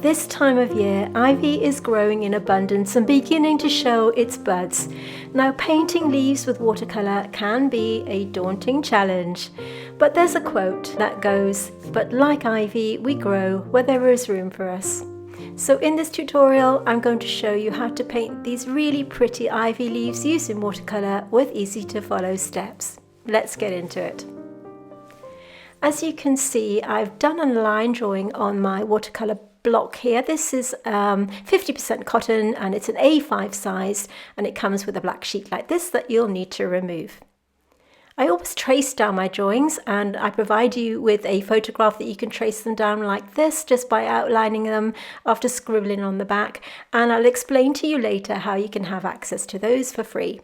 this time of year, ivy is growing in abundance and beginning to show its buds. Now, painting leaves with watercolour can be a daunting challenge, but there's a quote that goes, "But like ivy, we grow where there is room for us." So in this tutorial, I'm going to show you how to paint these really pretty ivy leaves using watercolour with easy to follow steps. Let's get into it. As you can see, I've done a line drawing on my watercolour block here. This is 50% cotton and it's an A5 size, and it comes with a black sheet like this that you'll need to remove. I always trace down my drawings, and I provide you with a photograph that you can trace them down like this just by outlining them after scribbling on the back, and I'll explain to you later how you can have access to those for free.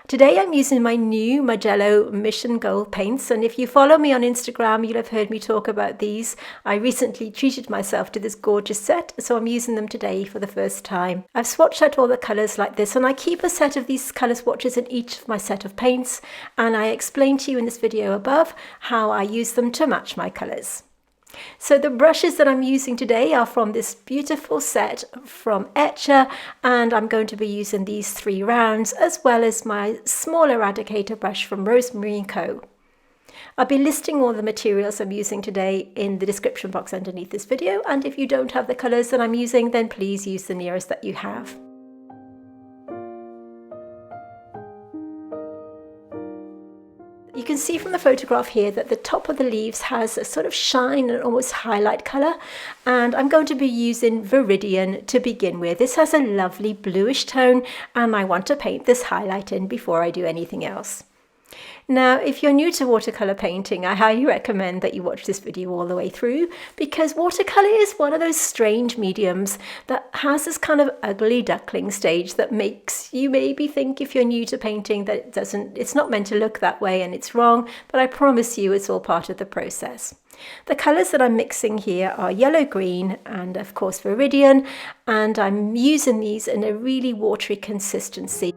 Today I'm using my new Mijello Mission Gold paints, and if you follow me on Instagram, you'll have heard me talk about these. I recently treated myself to this gorgeous set, so I'm using them today for the first time. I've swatched out all the colours like this, and I keep a set of these colour swatches in each of my set of paints, and I explain to you in this video above how I use them to match my colours. So the brushes that I'm using today are from this beautiful set from Etcher, and I'm going to be using these 3 rounds as well as my small eradicator brush from Rosemary & Co. I'll be listing all the materials I'm using today in the description box underneath this video, and if you don't have the colours that I'm using, then please use the nearest that you have. You can see from the photograph here that the top of the leaves has a sort of shine and almost highlight colour, and I'm going to be using Viridian to begin with. This has a lovely bluish tone, and I want to paint this highlight in before I do anything else. Now, if you're new to watercolour painting, I highly recommend that you watch this video all the way through, because watercolour is one of those strange mediums that has this kind of ugly duckling stage that makes you maybe think, if you're new to painting, that it's not meant to look that way, and it's wrong, but I promise you it's all part of the process. The colours that I'm mixing here are yellow, green, and of course Viridian, and I'm using these in a really watery consistency.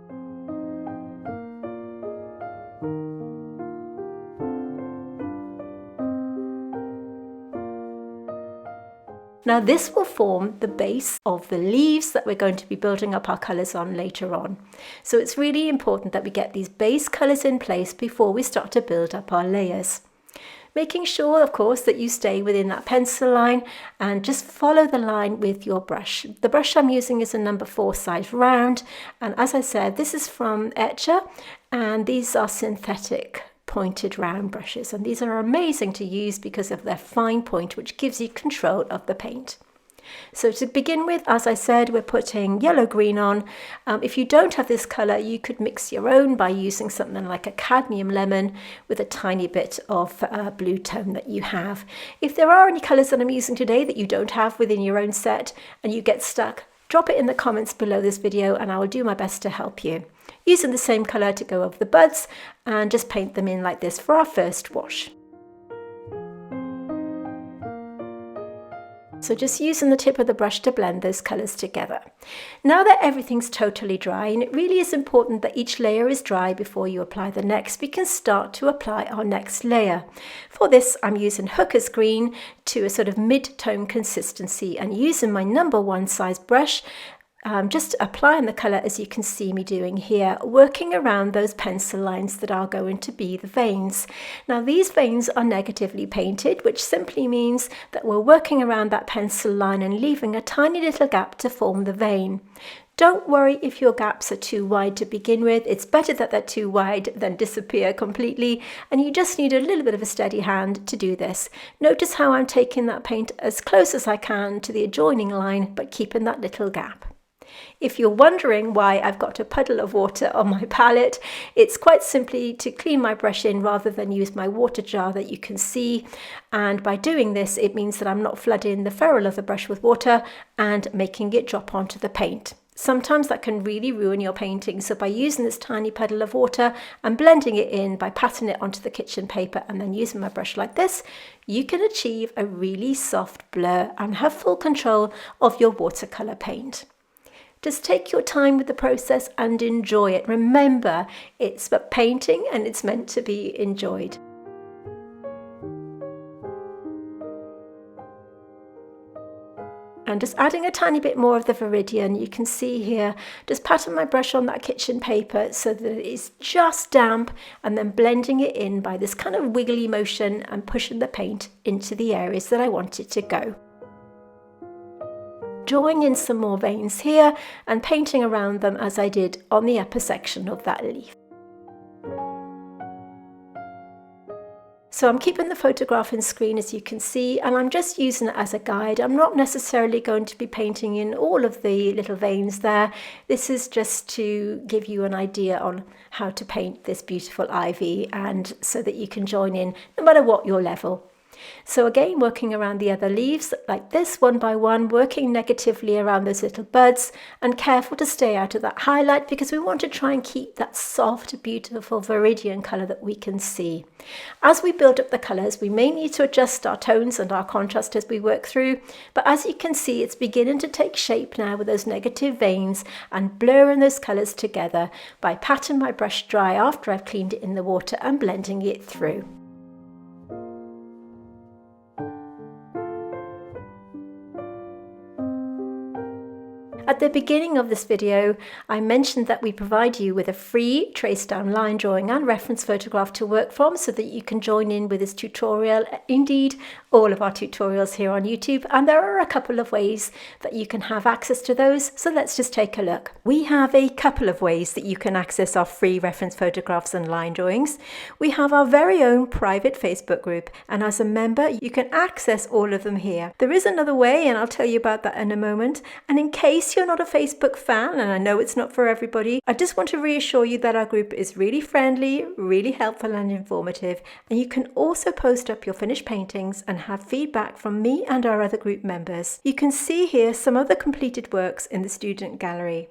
Now this will form the base of the leaves that we're going to be building up our colours on later on. So it's really important that we get these base colours in place before we start to build up our layers. Making sure, of course, that you stay within that pencil line and just follow the line with your brush. The brush I'm using is a number 4 size round, and as I said, this is from Etcher, and these are synthetic pointed round brushes, and these are amazing to use because of their fine point, which gives you control of the paint. So to begin with, as I said, we're putting yellow green on. If you don't have this colour, you could mix your own by using something like a cadmium lemon with a tiny bit of blue tone that you have. If there are any colours that I'm using today that you don't have within your own set and you get stuck, drop it in the comments below this video and I will do my best to help you. Using the same colour to go over the buds, and just paint them in like this for our first wash. So just using the tip of the brush to blend those colours together. Now that everything's totally dry, and it really is important that each layer is dry before you apply the next, we can start to apply our next layer. For this, I'm using Hooker's Green to a sort of mid-tone consistency, and using my number 1 size brush, just applying the colour as you can see me doing here, working around those pencil lines that are going to be the veins. Now these veins are negatively painted, which simply means that we're working around that pencil line and leaving a tiny little gap to form the vein. Don't worry if your gaps are too wide to begin with. It's better that they're too wide than disappear completely, and you just need a little bit of a steady hand to do this. Notice how I'm taking that paint as close as I can to the adjoining line, but keeping that little gap. If you're wondering why I've got a puddle of water on my palette, it's quite simply to clean my brush in rather than use my water jar that you can see. And by doing this, it means that I'm not flooding the ferrule of the brush with water and making it drop onto the paint. Sometimes that can really ruin your painting, so by using this tiny puddle of water and blending it in by patting it onto the kitchen paper and then using my brush like this, you can achieve a really soft blur and have full control of your watercolour paint. Just take your time with the process and enjoy it. Remember, it's but painting and it's meant to be enjoyed. And just adding a tiny bit more of the Viridian. You can see here, just patting my brush on that kitchen paper so that it's just damp, and then blending it in by this kind of wiggly motion and pushing the paint into the areas that I want it to go. Drawing in some more veins here and painting around them as I did on the upper section of that leaf. So I'm keeping the photograph in screen, as you can see, and I'm just using it as a guide. I'm not necessarily going to be painting in all of the little veins there. This is just to give you an idea on how to paint this beautiful ivy, and so that you can join in no matter what your level. So again, working around the other leaves like this, one by one, working negatively around those little buds, and careful to stay out of that highlight, because we want to try and keep that soft, beautiful Viridian colour that we can see. As we build up the colours, we may need to adjust our tones and our contrast as we work through, but as you can see, it's beginning to take shape now with those negative veins and blurring those colours together by patting my brush dry after I've cleaned it in the water and blending it through. At the beginning of this video, I mentioned that we provide you with a free trace down line drawing and reference photograph to work from, so that you can join in with this tutorial, indeed all of our tutorials here on YouTube, and there are a couple of ways that you can have access to those, so let's just take a look. We have a couple of ways that you can access our free reference photographs and line drawings. We have our very own private Facebook group, and as a member you can access all of them here. There is another way, and I'll tell you about that in a moment, and in case you're not a Facebook fan, and I know it's not for everybody, I just want to reassure you that our group is really friendly, really helpful and informative, and you can also post up your finished paintings and have feedback from me and our other group members. You can see here some of the completed works in the student gallery.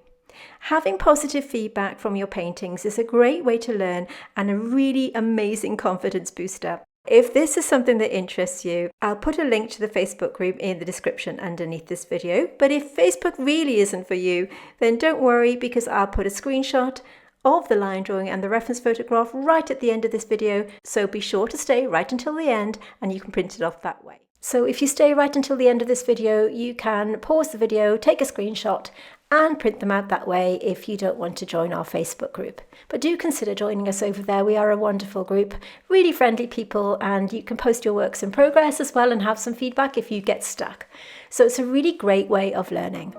Having positive feedback from your paintings is a great way to learn and a really amazing confidence booster. If this is something that interests you, I'll put a link to the Facebook group in the description underneath this video. But if Facebook really isn't for you, then don't worry, because I'll put a screenshot of the line drawing and the reference photograph right at the end of this video. So be sure to stay right until the end and you can print it off that way. So if you stay right until the end of this video, you can pause the video, take a screenshot and print them out that way if you don't want to join our Facebook group. But do consider joining us over there. We are a wonderful group, really friendly people, and you can post your works in progress as well and have some feedback if you get stuck. So it's a really great way of learning.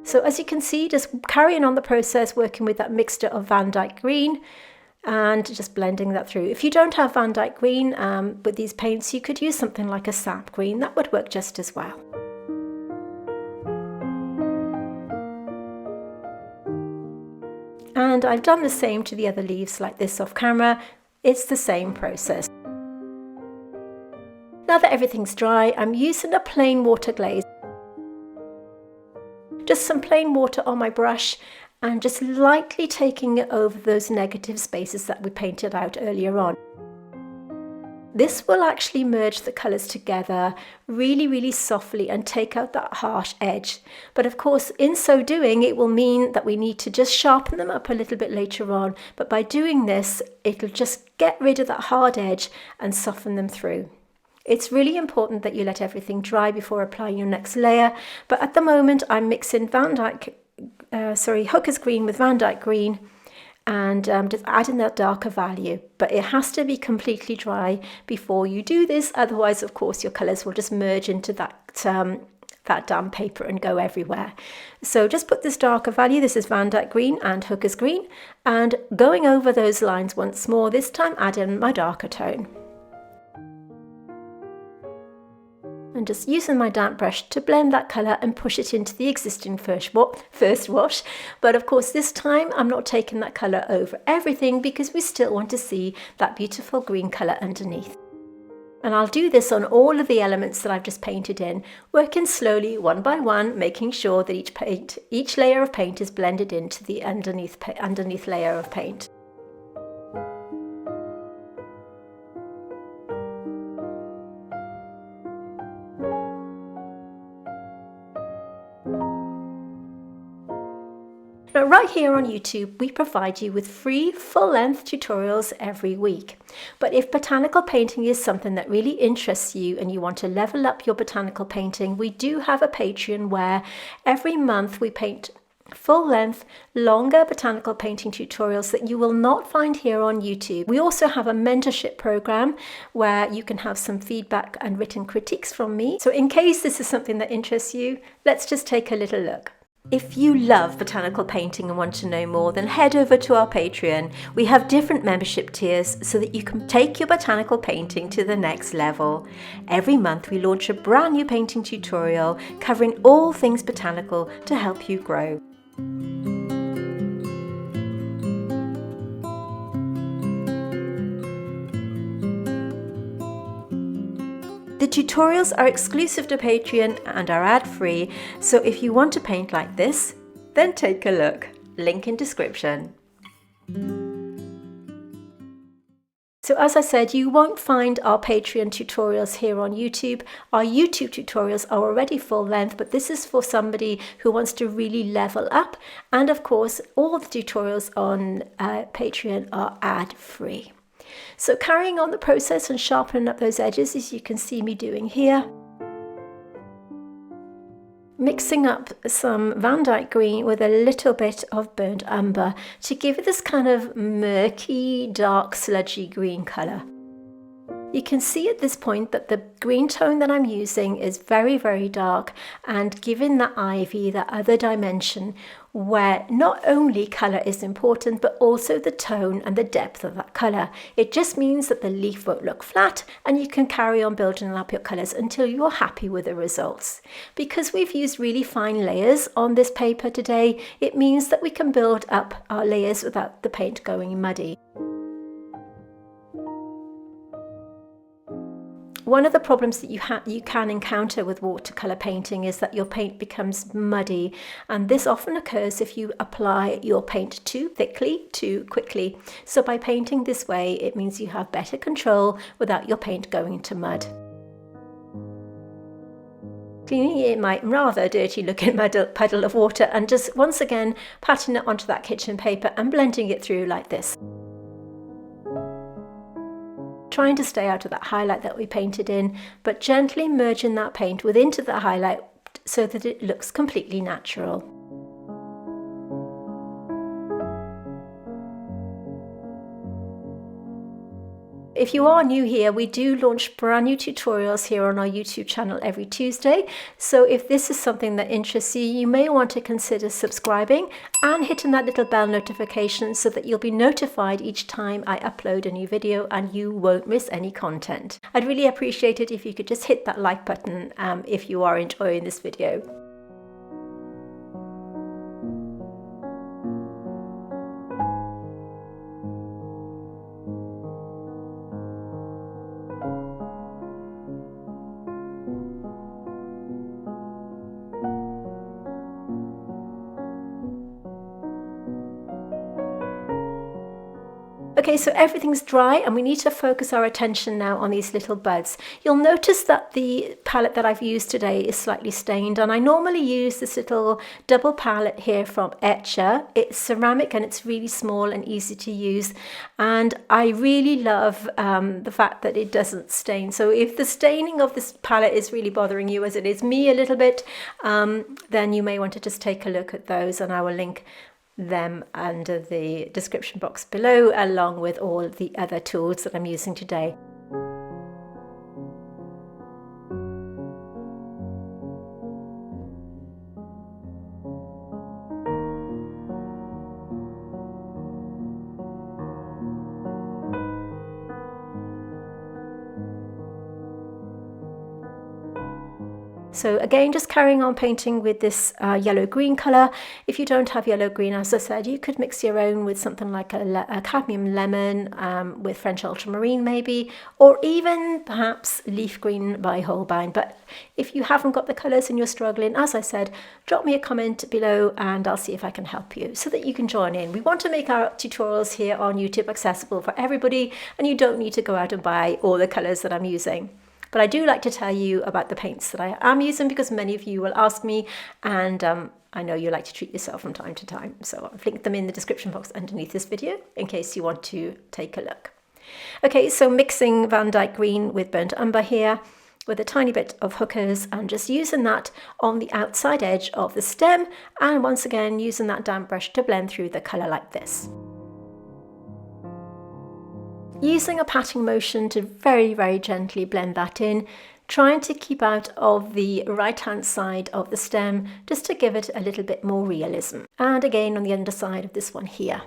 So as you can see, just carrying on the process, working with that mixture of Van Dyke green and just blending that through. If you don't have Van Dyke green with these paints, you could use something like a sap green. That would work just as well. And I've done the same to the other leaves like this off camera. It's the same process. Now that everything's dry, I'm using a plain water glaze. Just some plain water on my brush and just lightly taking it over those negative spaces that we painted out earlier on. This will actually merge the colours together really, really softly and take out that harsh edge. But of course, in so doing, it will mean that we need to just sharpen them up a little bit later on. But by doing this, it'll just get rid of that hard edge and soften them through. It's really important that you let everything dry before applying your next layer. But at the moment, I'm mixing Hooker's green with Van Dyke green, and just adding that darker value, but it has to be completely dry before you do this, otherwise of course your colours will just merge into that damp paper and go everywhere. So just put this darker value, this is Van Dyke green and Hooker's green, and going over those lines once more, this time add in my darker tone. And just using my damp brush to blend that colour and push it into the existing first wash. But of course this time I'm not taking that colour over everything, because we still want to see that beautiful green colour underneath. And I'll do this on all of the elements that I've just painted in, working slowly one by one, making sure that each layer of paint is blended into the underneath layer of paint. Now, right here on YouTube, we provide you with free full-length tutorials every week. But if botanical painting is something that really interests you and you want to level up your botanical painting, we do have a Patreon where every month we paint full-length, longer botanical painting tutorials that you will not find here on YouTube. We also have a mentorship program where you can have some feedback and written critiques from me. So in case this is something that interests you, let's just take a little look. If you love botanical painting and want to know more, then head over to our Patreon. We have different membership tiers so that you can take your botanical painting to the next level. Every month we launch a brand new painting tutorial covering all things botanical to help you grow. The tutorials are exclusive to Patreon and are ad-free, so if you want to paint like this, then take a look. Link in description. So as I said, you won't find our Patreon tutorials here on YouTube. Our YouTube tutorials are already full length, but this is for somebody who wants to really level up. And of course, all the tutorials on Patreon are ad-free. So carrying on the process and sharpening up those edges, as you can see me doing here. Mixing up some Van Dyke green with a little bit of burnt umber to give it this kind of murky, dark, sludgy green colour. You can see at this point that the green tone that I'm using is very, very dark and giving that ivy that other dimension where not only colour is important but also the tone and the depth of that colour. It just means that the leaf won't look flat and you can carry on building up your colours until you're happy with the results. Because we've used really fine layers on this paper today, it means that we can build up our layers without the paint going muddy. One of the problems that you can encounter with watercolour painting is that your paint becomes muddy, and this often occurs if you apply your paint too thickly, too quickly. So by painting this way, it means you have better control without your paint going into mud. Cleaning it my rather dirty looking puddle of water and just once again patting it onto that kitchen paper and blending it through like this. Trying to stay out of that highlight that we painted in, but gently merging that paint into the highlight so that it looks completely natural. If you are new here, we do launch brand new tutorials here on our YouTube channel every Tuesday. So if this is something that interests you, you may want to consider subscribing and hitting that little bell notification so that you'll be notified each time I upload a new video and you won't miss any content. I'd really appreciate it if you could just hit that like button if you are enjoying this video. Okay, so everything's dry and we need to focus our attention now on these little buds. You'll notice that the palette that I've used today is slightly stained, and I normally use this little double palette here from Etcher. It's ceramic and it's really small and easy to use, and I really love the fact that it doesn't stain. So if the staining of this palette is really bothering you, as it is me a little bit, then you may want to just take a look at those, and I will link them under the description box below, along with all the other tools that I'm using today. So again, just carrying on painting with this yellow-green colour. If you don't have yellow-green, as I said, you could mix your own with something like a cadmium lemon with French ultramarine maybe, or even perhaps leaf green by Holbein. But if you haven't got the colours and you're struggling, as I said, drop me a comment below and I'll see if I can help you so that you can join in. We want to make our tutorials here on YouTube accessible for everybody, and you don't need to go out and buy all the colours that I'm using. But I do like to tell you about the paints that I am using because many of you will ask me, and I know you like to treat yourself from time to time. So I've linked them in the description box underneath this video in case you want to take a look. Okay, so mixing Van Dyke Green with Burnt Umber here with a tiny bit of hookers and just using that on the outside edge of the stem, and once again using that damp brush to blend through the colour like this. Using a patting motion to very, very gently blend that in, trying to keep out of the right hand side of the stem just to give it a little bit more realism. And again on the underside of this one here.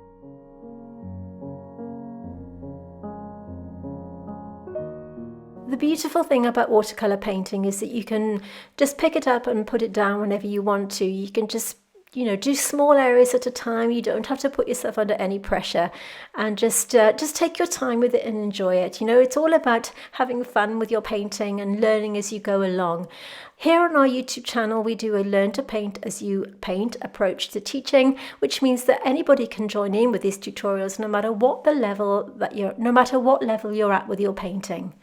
The beautiful thing about watercolour painting is that you can just pick it up and put it down whenever you want to. You can just, do small areas at a time. You don't have to put yourself under any pressure, and just take your time with it and enjoy it. It's all about having fun with your painting and learning as you go along. Here on our YouTube channel, we do a learn to paint as you paint approach to teaching, which means that anybody can join in with these tutorials no matter what level you're at with your painting.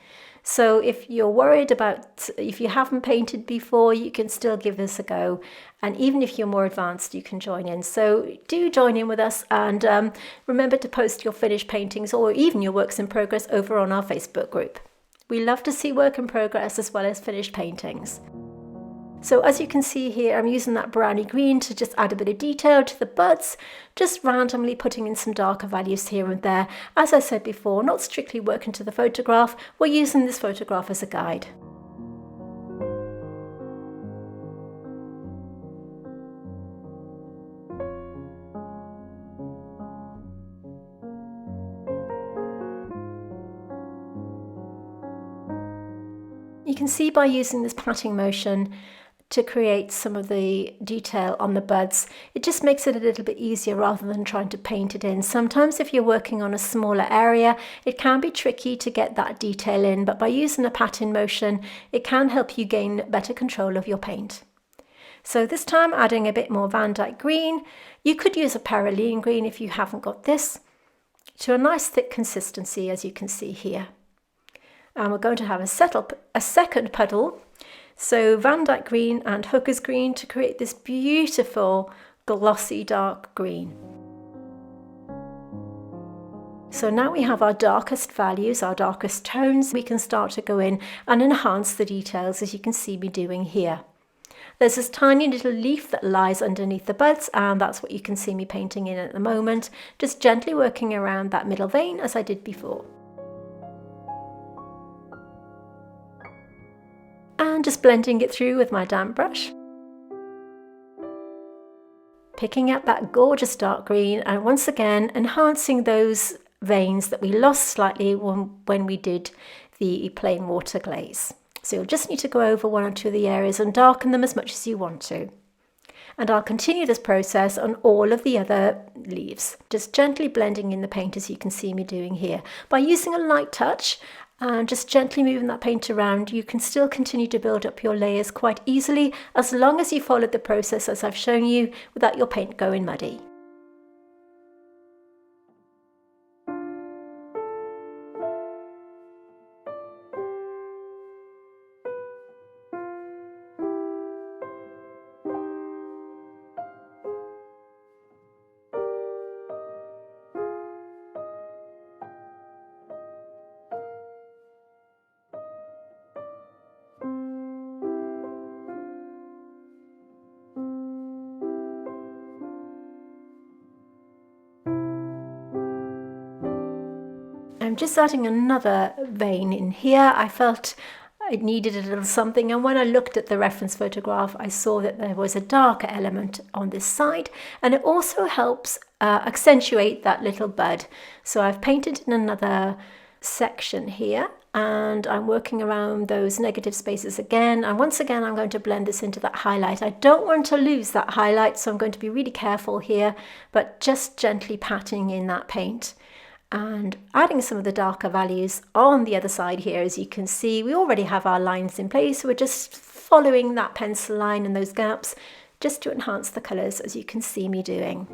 So if you're worried about if you haven't painted before, you can still give this a go. And even if you're more advanced, you can join in. So do join in with us, and remember to post your finished paintings or even your works in progress over on our Facebook group. We love to see work in progress as well as finished paintings. So as you can see here, I'm using that browny green to just add a bit of detail to the buds, just randomly putting in some darker values here and there. As I said before, not strictly working to the photograph, we're using this photograph as a guide. You can see by using this patting motion to create some of the detail on the buds, it just makes it a little bit easier rather than trying to paint it in. Sometimes if you're working on a smaller area, it can be tricky to get that detail in, but by using a patting motion, it can help you gain better control of your paint. So this time adding a bit more Van Dyke Green. You could use a Perylene Green if you haven't got this, to a nice thick consistency as you can see here. And we're going to have a second puddle. So Van Dyke Green and Hooker's Green to create this beautiful glossy dark green. So now we have our darkest values, our darkest tones. We can start to go in and enhance the details as you can see me doing here. There's this tiny little leaf that lies underneath the buds, and that's what you can see me painting in at the moment. Just gently working around that middle vein as I did before. And just blending it through with my damp brush. Picking up that gorgeous dark green and once again enhancing those veins that we lost slightly when we did the plain water glaze. So you'll just need to go over one or two of the areas and darken them as much as you want to. And I'll continue this process on all of the other leaves, just gently blending in the paint as you can see me doing here. By using a light touch and just gently moving that paint around, you can still continue to build up your layers quite easily as long as you followed the process as I've shown you without your paint going muddy. I'm just adding another vein in here. I felt it needed a little something, and when I looked at the reference photograph I saw that there was a darker element on this side, and it also helps accentuate that little bud. So I've painted in another section here and I'm working around those negative spaces again, and once again I'm going to blend this into that highlight. I don't want to lose that highlight, so I'm going to be really careful here, but just gently patting in that paint and adding some of the darker values on the other side here. As you can see, we already have our lines in place, so we're just following that pencil line and those gaps just to enhance the colours, as you can see me doing.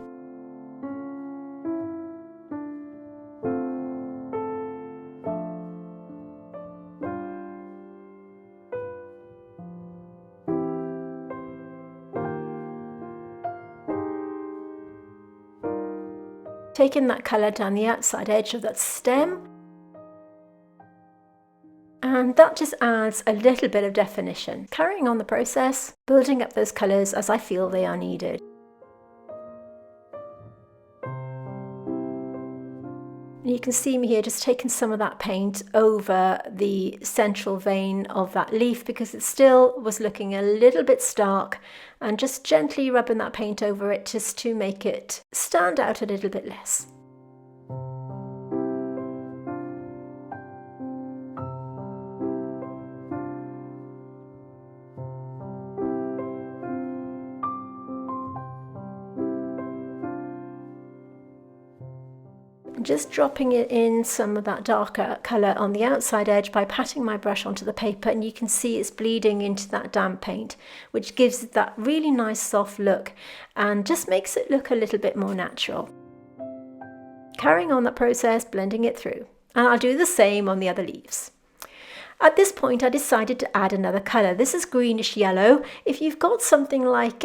taking that colour down the outside edge of that stem, and that just adds a little bit of definition. Carrying on the process, building up those colours as I feel they are needed. You can see me here just taking some of that paint over the central vein of that leaf because it still was looking a little bit stark, and just gently rubbing that paint over it just to make it stand out a little bit less. Just dropping it in some of that darker colour on the outside edge by patting my brush onto the paper, and you can see it's bleeding into that damp paint, which gives it that really nice soft look and just makes it look a little bit more natural. Carrying on that process, blending it through, and I'll do the same on the other leaves. At this point I decided to add another colour. This is greenish yellow. If you've got something like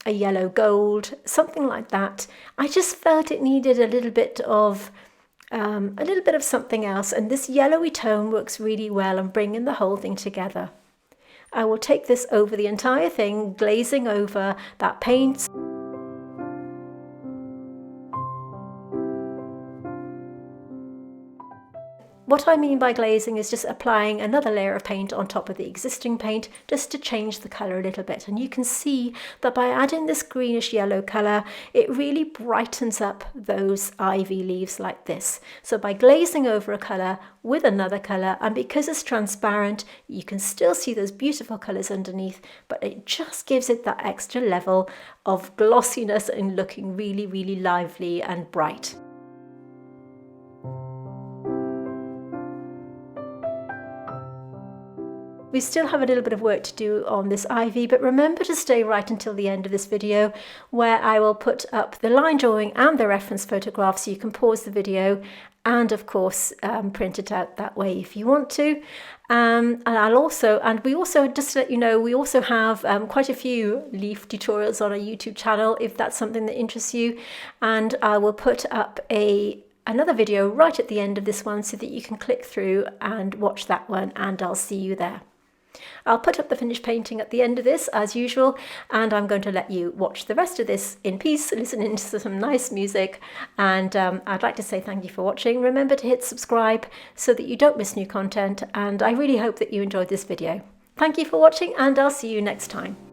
a yellow gold, something like that, I just felt it needed a little bit of something else, and this yellowy tone works really well on bringing the whole thing together. I will take this over the entire thing, glazing over that paint. What I mean by glazing is just applying another layer of paint on top of the existing paint just to change the colour a little bit. And you can see that by adding this greenish yellow colour, it really brightens up those ivy leaves like this. So by glazing over a colour with another colour, and because it's transparent, you can still see those beautiful colours underneath, but it just gives it that extra level of glossiness and looking really, really lively and bright. We still have a little bit of work to do on this ivy, but remember to stay right until the end of this video, where I will put up the line drawing and the reference photograph so you can pause the video and of course print it out that way if you want to. And we also, just to let you know, we also have quite a few leaf tutorials on our YouTube channel if that's something that interests you, and I will put up another video right at the end of this one so that you can click through and watch that one, and I'll see you there. I'll put up the finished painting at the end of this as usual, and I'm going to let you watch the rest of this in peace, listening to some nice music, and I'd like to say thank you for watching. Remember to hit subscribe so that you don't miss new content, and I really hope that you enjoyed this video. Thank you for watching, and I'll see you next time.